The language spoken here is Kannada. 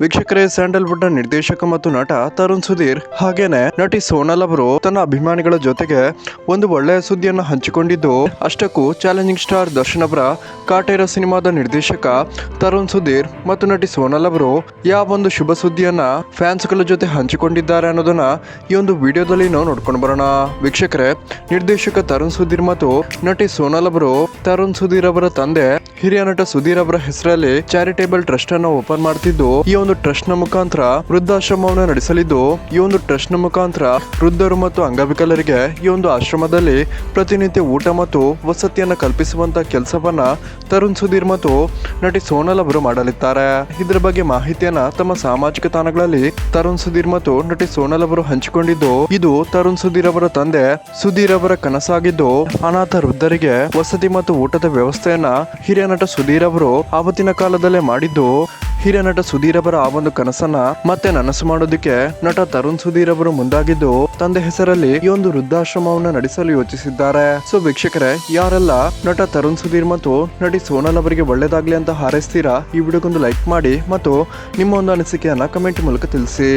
ವೀಕ್ಷಕರೇ, ಸ್ಯಾಂಡಲ್ವುಡ್ ನ ನಿರ್ದೇಶಕ ಮತ್ತು ನಟ ತರುಣ್ ಸುಧೀರ್ ಹಾಗೇನೆ ನಟಿ ಸೋನಲ್ ಅವರು ತನ್ನ ಅಭಿಮಾನಿಗಳ ಜೊತೆಗೆ ಒಂದು ಒಳ್ಳೆಯ ಸುದ್ದಿಯನ್ನು ಹಂಚಿಕೊಂಡಿದ್ದು, ಅಷ್ಟಕ್ಕೂ ಚಾಲೆಂಜಿಂಗ್ ಸ್ಟಾರ್ ದರ್ಶನ್ ಅವರ ಕಾಟೇರ ಸಿನಿಮಾದ ನಿರ್ದೇಶಕ ತರುಣ್ ಸುಧೀರ್ ಮತ್ತು ನಟಿ ಸೋನಲ್ ಅವರು ಯಾವೊಂದು ಶುಭ ಸುದ್ದಿಯನ್ನ ಫ್ಯಾನ್ಸ್ ಗಳ ಜೊತೆ ಹಂಚಿಕೊಂಡಿದ್ದಾರೆ ಅನ್ನೋದನ್ನ ಈ ಒಂದು ವಿಡಿಯೋದಲ್ಲಿ ನಾವು ನೋಡ್ಕೊಂಡು ಬರೋಣ. ವೀಕ್ಷಕರೇ, ನಿರ್ದೇಶಕ ತರುಣ್ ಸುಧೀರ್ ಮತ್ತು ನಟಿ ಸೋನಲ್ ಅವರು ತರುಣ್ ಸುಧೀರ್ ಅವರ ತಂದೆ ಹಿರಿಯ ನಟ ಸುಧೀರ್ ಅವರ ಹೆಸರಲ್ಲಿ ಚಾರಿಟೇಬಲ್ ಟ್ರಸ್ಟ್ ಅನ್ನು ಓಪನ್ ಮಾಡ್ತಿದ್ದು, ಈ ಒಂದು ಟ್ರಸ್ಟ್ ನ ಮುಖಾಂತರ ವೃದ್ಧಾಶ್ರಮವನ್ನು ನಡೆಸಲಿದ್ದು, ಈ ಒಂದು ಟ್ರಸ್ಟ್ ನ ಮುಖಾಂತರ ವೃದ್ಧರು ಮತ್ತು ಅಂಗವಿಕಲರಿಗೆ ಈ ಒಂದು ಆಶ್ರಮದಲ್ಲಿ ಪ್ರತಿನಿತ್ಯ ಊಟ ಮತ್ತು ವಸತಿಯನ್ನ ಕಲ್ಪಿಸುವಂತ ಕೆಲಸವನ್ನ ತರುಣ್ ಸುಧೀರ್ ಮತ್ತು ನಟಿ ಸೋನಲ್ ಅವರು ಮಾಡಲಿದ್ದಾರೆ. ಇದರ ಬಗ್ಗೆ ಮಾಹಿತಿಯನ್ನ ತಮ್ಮ ಸಾಮಾಜಿಕ ತಾಣಗಳಲ್ಲಿ ತರುಣ್ ಸುಧೀರ್ ಮತ್ತು ನಟಿ ಸೋನಲ್ ಅವರು ಹಂಚಿಕೊಂಡಿದ್ದು, ಇದು ತರುಣ್ ಸುಧೀರ್ ಅವರ ತಂದೆ ಸುಧೀರ್ ಅವರ ಕನಸಾಗಿದ್ದು, ಅನಾಥ ವೃದ್ಧರಿಗೆ ವಸತಿ ಮತ್ತು ಊಟದ ವ್ಯವಸ್ಥೆಯನ್ನ ಹಿರಿಯ ನಟ ಸುಧೀರ್ ಅವರು ಆವತ್ತಿನ ಕಾಲದಲ್ಲೇ ಮಾಡಿದ್ದು, ಹಿರಿಯ ನಟ ಸುಧೀರ್ ಅವರ ಆ ಒಂದು ಕನಸನ್ನ ಮತ್ತೆ ನನಸು ಮಾಡೋದಕ್ಕೆ ನಟ ತರುಣ್ ಸುಧೀರ್ ಅವರು ಮುಂದಾಗಿದ್ದು, ತಂದೆ ಹೆಸರಲ್ಲಿ ಈ ಒಂದು ವೃದ್ಧಾಶ್ರಮವನ್ನು ನಡೆಸಲು ಯೋಚಿಸಿದ್ದಾರೆ. ಸೊ ವೀಕ್ಷಕರೇ, ಯಾರೆಲ್ಲ ನಟ ತರುಣ್ ಸುಧೀರ್ ಮತ್ತು ನಟಿ ಸೋನಲ್ ಅವರಿಗೆ ಒಳ್ಳೇದಾಗ್ಲಿ ಅಂತ ಹಾರೈಸ್ತೀರಾ, ಈ ವಿಡಿಯೋಗೊಂದು ಲೈಕ್ ಮಾಡಿ ಮತ್ತು ನಿಮ್ಮ ಒಂದು ಅನಿಸಿಕೆಯನ್ನ ಕಮೆಂಟ್ ಮೂಲಕ ತಿಳಿಸಿ.